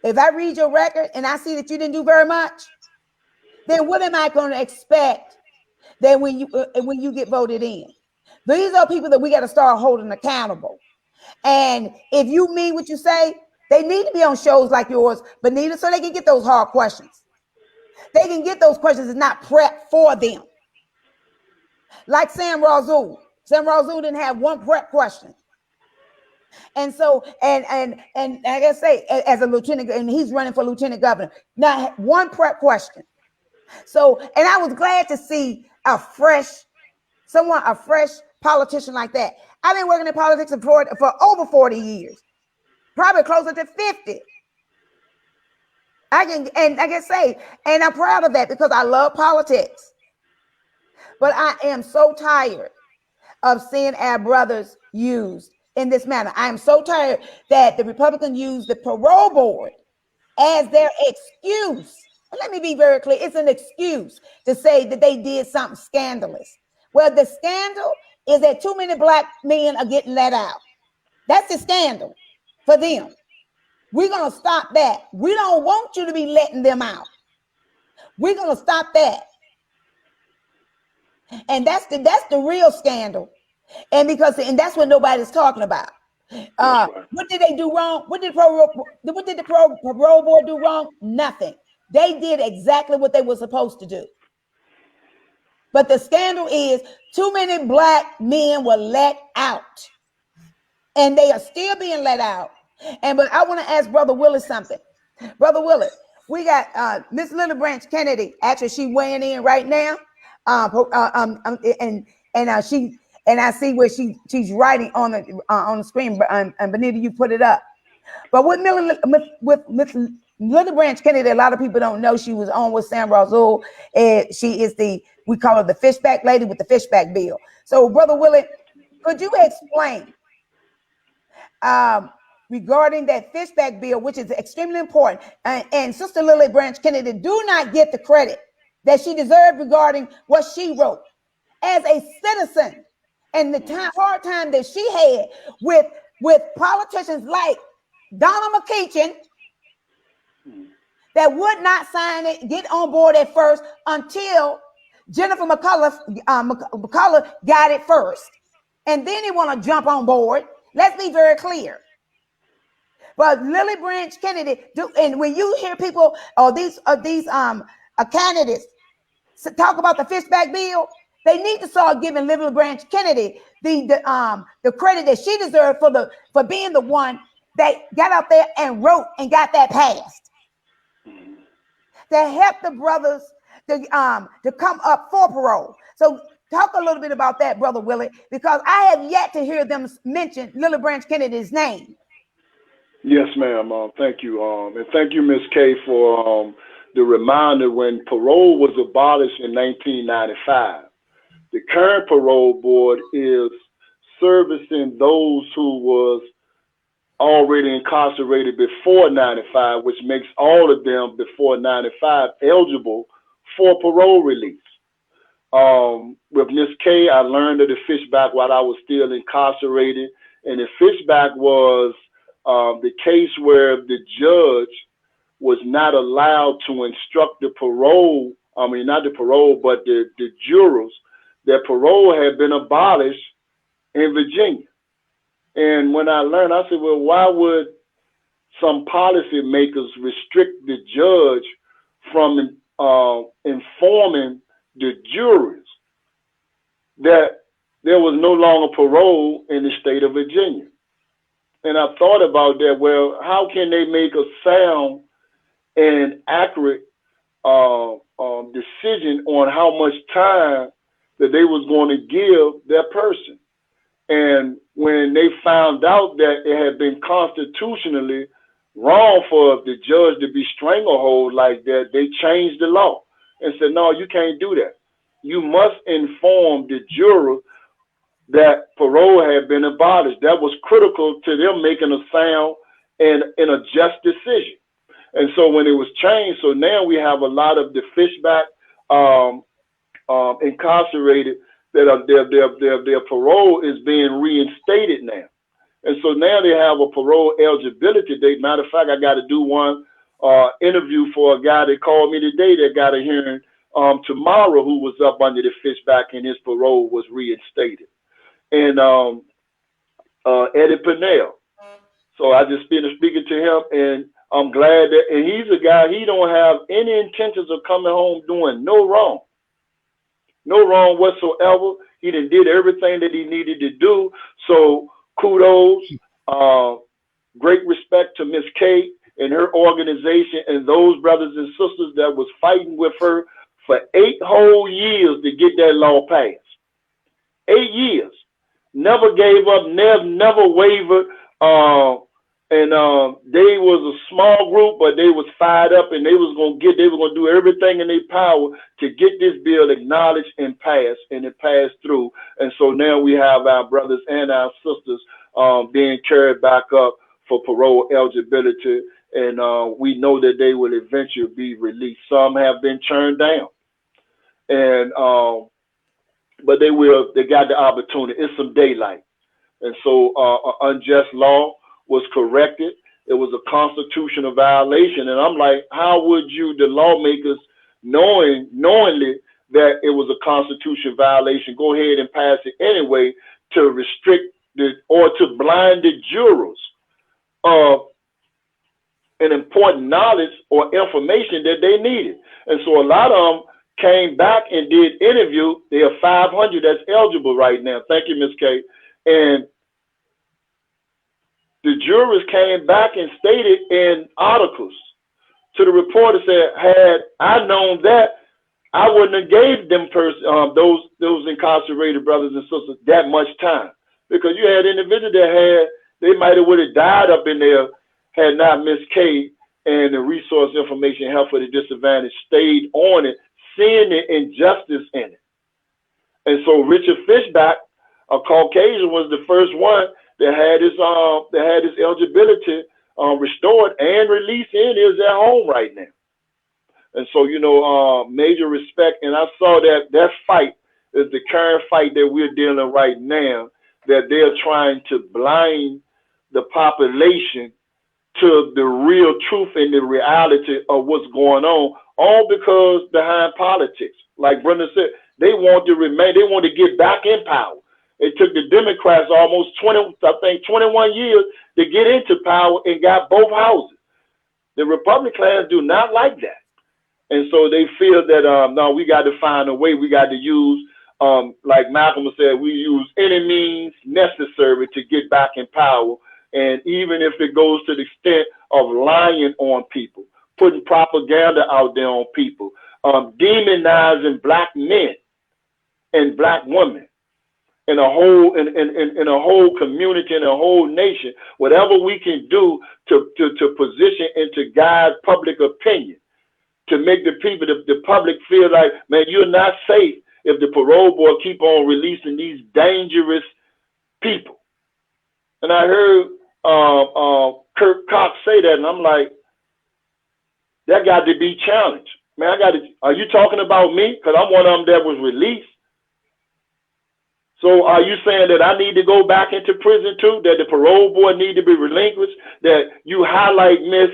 if I read your record and I see that you didn't do very much, then what am I going to expect that when you get voted in? These are people that we got to start holding accountable. And if you mean what you say, they need to be on shows like yours, Benita, so they can get those hard questions. They can get those questions and not prep for them. Like Sam Razul. Sam Razul didn't have one prep question. And so, and like I say, as a lieutenant, and he's running for lieutenant governor, not one prep question. So, and I was glad to see a fresh politician like that. I've been working in politics for over 40 years, probably closer to 50. And like I say, and I'm proud of that because I love politics. But I am so tired of seeing our brothers used in this manner. I am so tired that the Republicans use the parole board as their excuse. And let me be very clear. It's an excuse to say that they did something scandalous. Well, the scandal is that too many black men are getting let out. That's the scandal for them. We're going to stop that. We don't want you to be letting them out. We're going to stop that. And that's the real scandal. And that's what nobody's talking about. Right. What did they do wrong? What did the parole board do wrong? Nothing. They did exactly what they were supposed to do. But the scandal is too many black men were let out. And they are still being let out. But I want to ask Brother Willie something. Brother Willie, we got Miss Lily Branch Kennedy. Actually, she weighing in right now. And I see where she's writing on the screen. And Benita, you put it up. But with Miss Lily Branch Kennedy, a lot of people don't know she was on with Sam Razul. And she is we call her the fishback lady with the fishback bill. So, Brother Willie, could you explain regarding that fishback bill, which is extremely important, and Sister Lily Branch Kennedy do not get the credit that she deserved regarding what she wrote as a citizen, and the hard time that she had with politicians like Donna McKeachin that would not sign it, get on board at first until Jennifer McCullough got it first, and then he want to jump on board. Let's be very clear. But Lily Branch Kennedy, and when you hear people or these candidates talk about the fishback bill, they need to start giving Lily Branch Kennedy the credit that she deserved for being the one that got out there and wrote and got that passed. To help the brothers to come up for parole. So talk a little bit about that, Brother Willie, because I have yet to hear them mention Lily Branch Kennedy's name. Yes, ma'am. Thank you. And thank you, Ms. K, for the reminder when parole was abolished in 1995. The current parole board is servicing those who was already incarcerated before 95, which makes all of them before 95 eligible for parole release. With Ms. K, I learned of the fishback while I was still incarcerated, and the fishback was the case where the judge was not allowed to instruct the parole, not the parole, but the jurors, that parole had been abolished in Virginia. And when I learned, I said, well, why would some policymakers restrict the judge from informing the jurors that there was no longer parole in the state of Virginia? And I thought about that. Well, how can they make a sound and accurate decision on how much time that they was going to give that person? And when they found out that it had been constitutionally wrong for the judge to be stranglehold like that, they changed the law and said, no, you can't do that. You must inform the juror that parole had been abolished. That was critical to them making a sound and a just decision. And so when it was changed, so now we have a lot of the fishback incarcerated that are, their parole is being reinstated now. And so now they have a parole eligibility date. Matter of fact, I got to do one interview for a guy that called me today that got a hearing tomorrow who was up under the fishback and his parole was reinstated. And Eddie Purnell. So I just finished speaking to him, and I'm glad that, and he's a guy, he don't have any intentions of coming home doing no wrong whatsoever. He did everything that he needed to do. So kudos, great respect to Ms. K and her organization and those brothers and sisters that was fighting with her for 8 whole years to get that law passed. 8 years. Never gave up, never wavered. And they was a small group, but they was fired up, and they was gonna do everything in their power to get this bill acknowledged and passed, and it passed through. And so now we have our brothers and our sisters being carried back up for parole eligibility, and we know that they will eventually be released. Some have been turned down, and but they got the opportunity. It's some daylight, and so unjust law was corrected, it was a constitutional violation. And I'm like, how would you, the lawmakers, knowingly that it was a constitutional violation, go ahead and pass it anyway to restrict or to blind the jurors of an important knowledge or information that they needed? And so a lot of them came back and did interview. There are 500 that's eligible right now. Thank you, Ms. K. And the jurors came back and stated in articles to the reporter, said, had I known that, I wouldn't have gave them those incarcerated brothers and sisters that much time, because you had individuals that they might have would have died up in there had not Ms. K and the resource information help for the disadvantaged stayed on it, seeing the injustice in it. And so Richard Fishback, a Caucasian, was the first one that had his eligibility restored and released, and is at home right now. And so, you know, major respect. And I saw that fight is the current fight that we're dealing right now, that they're trying to blind the population to the real truth and the reality of what's going on, all because behind politics. Like Brenda said, they want to get back in power. It took the Democrats almost 21 years to get into power and got both houses. The Republicans do not like that. And so they feel that, no, we got to find a way. We got to use, like Malcolm said, we use any means necessary to get back in power. And even if it goes to the extent of lying on people, putting propaganda out there on people, demonizing black men and black women in a whole community, in a whole nation, whatever we can do to position and to guide public opinion, to make the public feel like, man, you're not safe if the parole board keep on releasing these dangerous people. And I heard Kirk Cox say that, and I'm like, that got to be challenged. Man, are you talking about me? Because I'm one of them that was released. So are you saying that I need to go back into prison too, that the parole board need to be relinquished, that you highlight Miss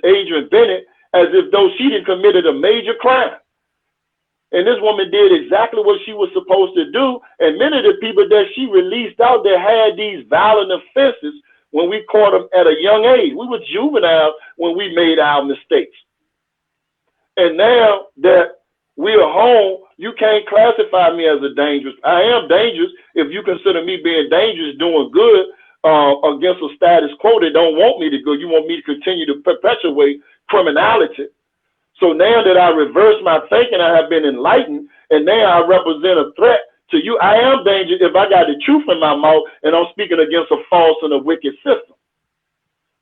Adrian Bennett, as if though she did committed a major crime? And this woman did exactly what she was supposed to do. And many of the people that she released out there had these violent offenses when we caught them at a young age. We were juvenile when we made our mistakes. And now that we are home, you can't classify me as a dangerous. I am dangerous if you consider me being dangerous, doing good against a status quo that don't want me to go. You want me to continue to perpetuate criminality. So now that I reversed my thinking, I have been enlightened, and now I represent a threat to you. I am dangerous if I got the truth in my mouth and I'm speaking against a false and a wicked system.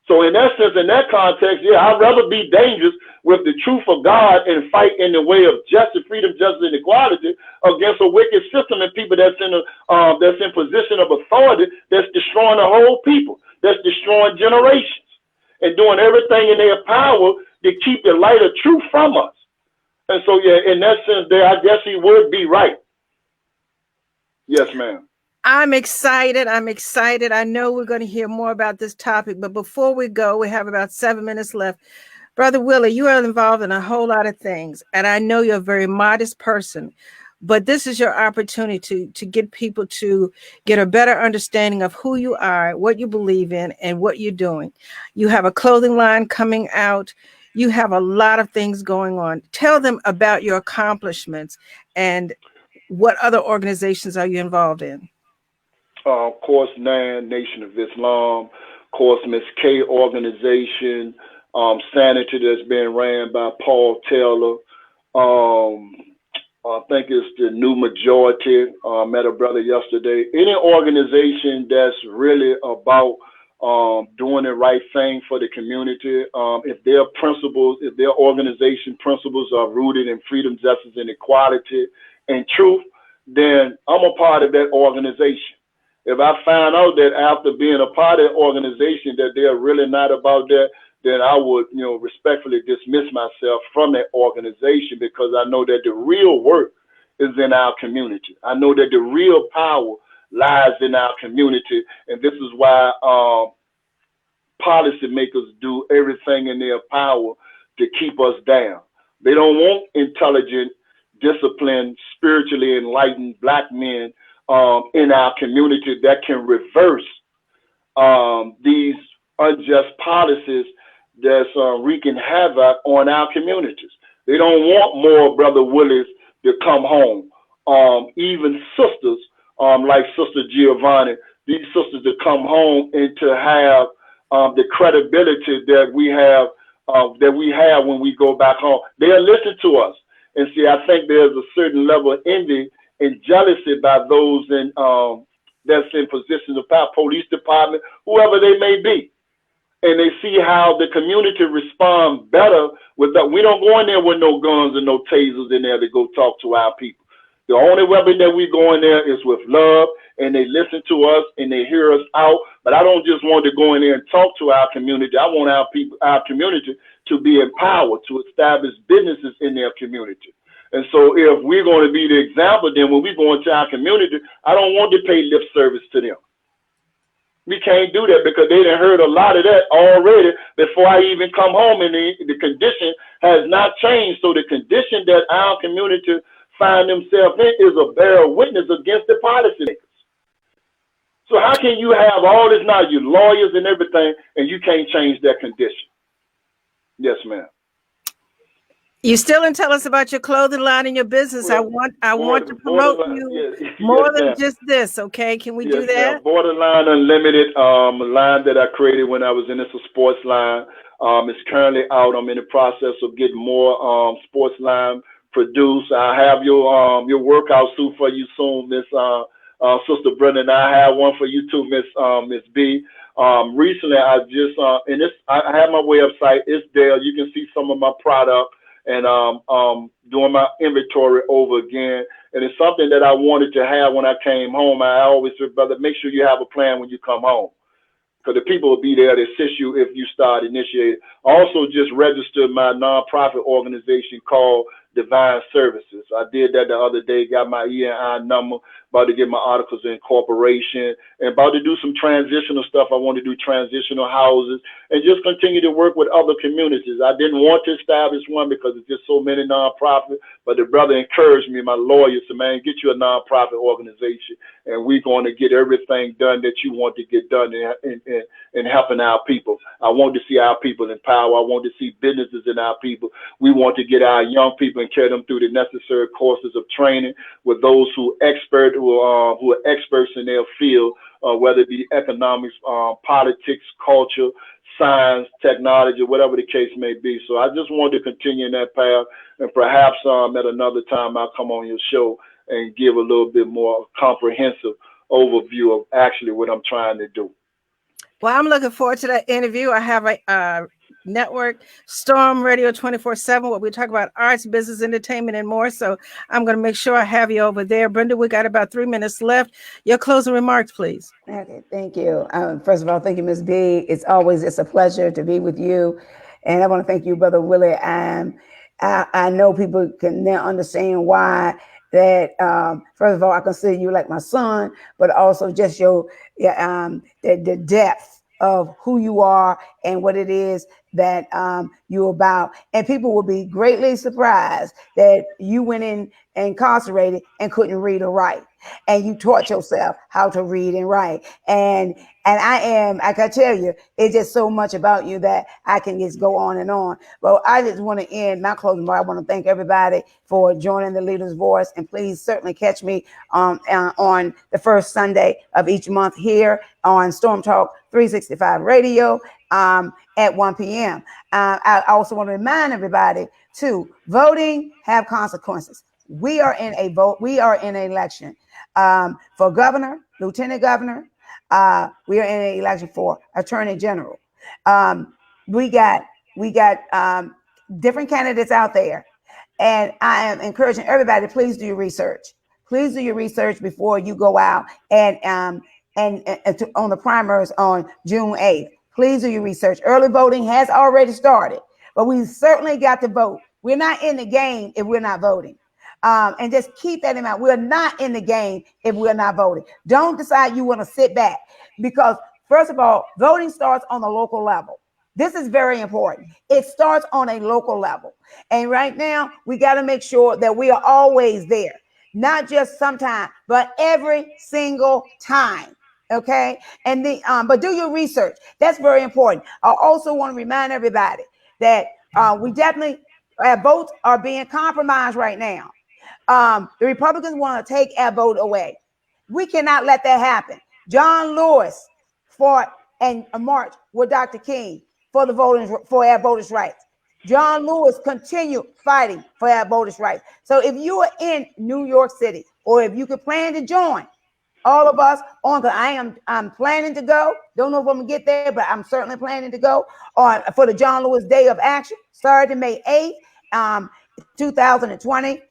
So in that sense, in that context, yeah, I'd rather be dangerous with the truth of God and fight in the way of justice, freedom, justice, and equality against a wicked system and people that's in position of authority, that's destroying the whole people, that's destroying generations, and doing everything in their power to keep the light of truth from us. And so, yeah, in that sense there, I guess he would be right. Yes, ma'am. I'm excited. I know we're going to hear more about this topic, but before we go, we have about 7 minutes left. Brother Willie, you are involved in a whole lot of things, and I know you're a very modest person, but this is your opportunity to get people to get a better understanding of who you are, what you believe in, and what you're doing. You have a clothing line coming out. You have a lot of things going on. Tell them about your accomplishments and what other organizations are you involved in? Of course, NAN, Nation of Islam, of course, Ms. K organization, Sanity that's being ran by Paul Taylor. I think it's the New Majority. Met a brother yesterday. Any organization that's really about doing the right thing for the community, if their principles, if their organization principles are rooted in freedom, justice, and equality and truth, then I'm a part of that organization. If I find out that after being a part of the organization that they're really not about that, then I would, respectfully dismiss myself from that organization, because I know that the real work is in our community. I know that the real power lies in our community. And this is why policymakers do everything in their power to keep us down. They don't want intelligent, disciplined, spiritually enlightened black men in our community that can reverse these unjust policies that's wreaking havoc on our communities. They don't want more Brother Willies to come home. Even sisters like Sister Giovanni, these sisters to come home and to have the credibility that we have when we go back home. They'll listen to us. And see, I think there's a certain level of envy and jealousy by those in that's in positions of power, police department, whoever they may be. And they see how the community responds better with that. We don't go in there with no guns and no tasers in there to go talk to our people. The only weapon that we go in there is with love, and they listen to us and they hear us out. But I don't just want to go in there and talk to our community. I want our people, our community, to be empowered to establish businesses in their community. And so if we're going to be the example, then when we go into our community, I don't want to pay lip service to them. We can't do that because they done heard a lot of that already before I even come home, and the condition has not changed. So the condition that our community find themselves in is a bearer witness against the policymakers. So how can you have all this now, you lawyers and everything, and you can't change that condition? Yes, ma'am. You still didn't tell us about your clothing line and your business. Well, I want to promote you more than just this. Okay, can we do that? Bordaline Unlimited, a line that I created when I was in this sports line. It's currently out. I'm in the process of getting more sports line produced. I have your workout suit for you soon, Miss Sister Brenda, and I have one for you too, Ms.B. Recently, I just I have my website. It's there. You can see some of my product. And doing my inventory over again. And it's something that I wanted to have when I came home. I always said, brother, make sure you have a plan when you come home, because the people will be there to assist you if you start initiating. Also, just registered my nonprofit organization called Divine Services. I did that the other day, got my E&I number, about to get my articles of incorporation, and about to do some transitional stuff. I want to do transitional houses and just continue to work with other communities. I didn't want to establish one because it's just so many nonprofits, but the brother encouraged me, my lawyer said, man, get you a nonprofit organization, and we're going to get everything done that you want to get done in helping our people. I want to see our people in power. I want to see businesses in our people. We want to get our young people and carry them through the necessary courses of training with those who are experts in their field, whether it be economics, politics, culture, science, technology, whatever the case may be. So I just wanted to continue in that path, and perhaps at another time I'll come on your show and give a little bit more comprehensive overview of actually what I'm trying to do. Well, I'm looking forward to that interview. I have a network, Storm Radio 24/7, where we talk about arts, business, entertainment, and more. So I'm going to make sure I have you over there. Brenda, we got about 3 minutes left. Your closing remarks, please. Okay, thank you. First of all, thank you, Ms. B. It's a pleasure to be with you. And I want to thank you, Brother Willie. I know people can now understand why that, first of all, I consider you like my son, but also just the depth of who you are and what it is that you're about. And people will be greatly surprised that you went in incarcerated and couldn't read or write, and you taught yourself how to read and write. And I can tell you, it's just so much about you that I can just go on and on. But I just want to end my closing remarks. I want to thank everybody for joining the Leader's Voice, and please certainly catch me on the first Sunday of each month here on Storm Talk 365 Radio at 1 p.m. I also want to remind everybody too, voting have consequences. We are in a vote. We are in an election for governor, lieutenant governor. We are in an election for attorney general. We got different candidates out there, and I am encouraging everybody to please do your research. Please do your research before you go out and on the primaries on June 8th. Please do your research. Early voting has already started, but we certainly got to vote. We're not in the game if we're not voting. And just keep that in mind. We're not in the game if we're not voting. Don't decide you want to sit back, because First of all, voting starts on the local level. This is very important. It starts on a local level. And right now, we got to make sure that we are always there, not just sometime, but every single time. Okay. And but do your research. That's very important. I also want to remind everybody that we definitely, our votes are being compromised right now. The Republicans want to take our vote away. We cannot let that happen. John Lewis fought and marched with Dr. King for our voters' rights. John Lewis continued fighting for our voters' rights. So if you are in New York City, or if you could plan to join, all of us on, I'm planning to go. Don't know if I'm gonna get there, but I'm certainly planning to go on for the John Lewis Day of Action, Saturday, May 8th, 2020,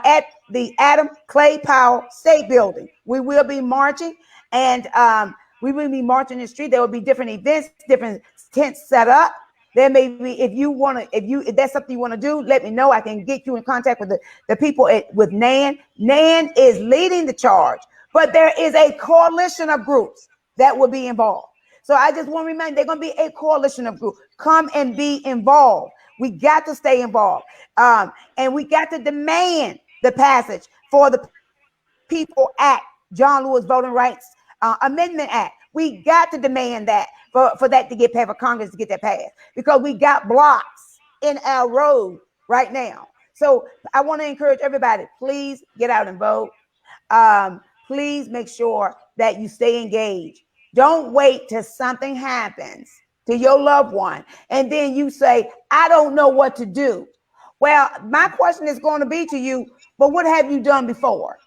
at the Adam Clay Powell State Building. We will be marching, and we will be marching in the street. There will be different events, different tents set up. There may be, if that's something you want to do, let me know. I can get you in contact with the people with NAN. NAN is leading the charge, but there is a coalition of groups that will be involved. So I just want to remind, they're going to be a coalition of groups. Come and be involved. We got to stay involved. And we got to demand the passage for the People Act, John Lewis Voting Rights Amendment Act. We got to demand that for that to get passed, for Congress to get that passed, because we got blocks in our road right now. So I want to encourage everybody, please get out and vote. Please make sure that you stay engaged. Don't wait till something happens to your loved one and then you say, I don't know what to do. Well, my question is going to be to you, but what have you done before?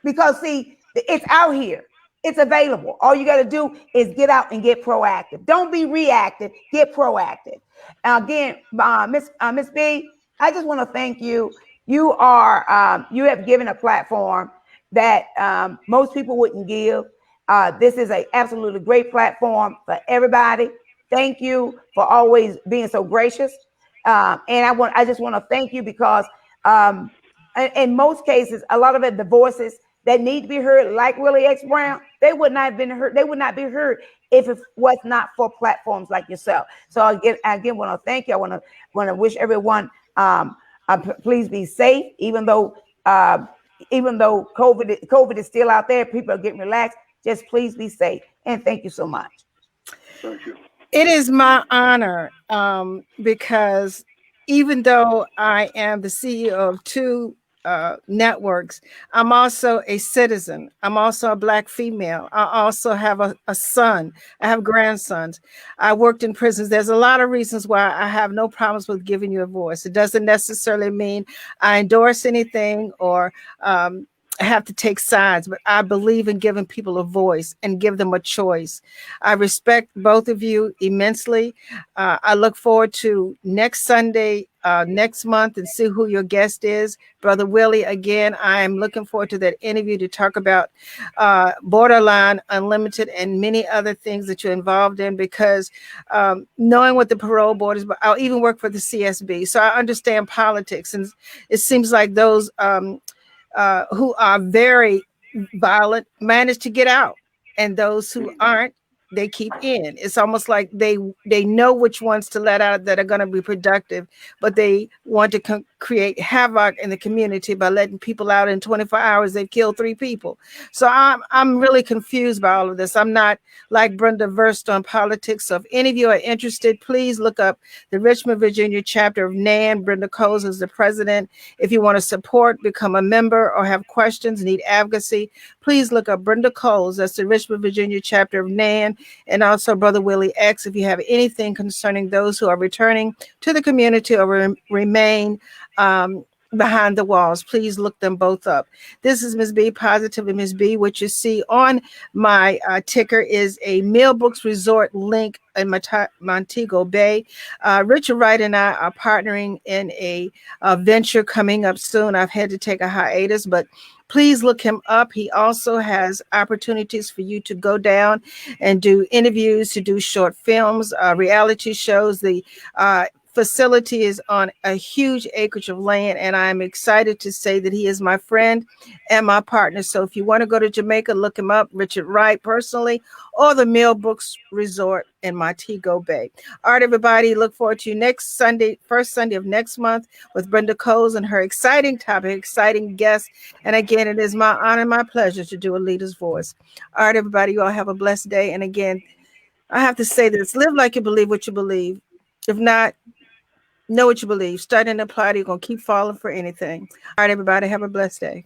Because see, it's out here. It's available. All you got to do is get out and get proactive. Don't be reactive. Get proactive. Again, Ms.B, I just want to thank you. You have given a platform that most people wouldn't give. This is an absolutely great platform for everybody. Thank you for always being so gracious. And I just want to thank you because in most cases, a lot of the voices that need to be heard, like Willie X Brown, they would not have been heard. They would not be heard if it was not for platforms like yourself. So again, want to thank you. I want to wish everyone, please be safe, even though COVID is still out there, people are getting relaxed. Just please be safe, and thank you so much. Thank you. It is my honor because even though I am the CEO of two networks, I'm also a citizen. I'm also a Black female. I also have a son. I have grandsons. I worked in prisons. There's a lot of reasons why I have no problems with giving you a voice. It doesn't necessarily mean I endorse anything or have to take sides, but I believe in giving people a voice and give them a choice. I respect both of you immensely. I look forward to next Sunday, next month, and see who your guest is. Brother Willie, again, I am looking forward to that interview to talk about Bordaline Unlimited and many other things that you're involved in, because knowing what the parole board is, but I'll even work for the CSB. So I understand politics, and it seems like those who are very violent manage to get out, and those who aren't, they keep in. It's almost like they know which ones to let out that are going to be productive, but they want to create havoc in the community by letting people out in 24 hours. They've killed 3 people. So I'm really confused by all of this. I'm not, like Brenda, versed on politics. So if any of you are interested, please look up the Richmond, Virginia chapter of NAN. Brenda Coles is the president. If you want to support, become a member, or have questions, need advocacy, please look up Brenda Coles. That's the Richmond, Virginia chapter of NAN. And also Brother Willie X, if you have anything concerning those who are returning to the community or remain behind the walls, please look them both up. This is Ms.B, Positively Ms.B. What you see on my ticker is a Millbrooks Resort link in Montego Bay. Richard Wright and I are partnering in a venture coming up soon. I've had to take a hiatus, but please look him up. He also has opportunities for you to go down and do interviews, to do short films, reality shows. The facility is on a huge acreage of land, and I'm excited to say that he is my friend and my partner. So if you want to go to Jamaica, look him up, Richard Wright personally, or the Millbrooks Resort in Montego Bay. All right, everybody, look forward to next Sunday, first Sunday of next month, with Brenda Coles and her exciting topic, exciting guest. And again, it is my honor and my pleasure to do a leader's voice. All right, everybody, you all have a blessed day. And again, I have to say this: live like you believe what you believe. If not, know what you believe. Study and apply. You're going to keep falling for anything. All right, everybody, have a blessed day.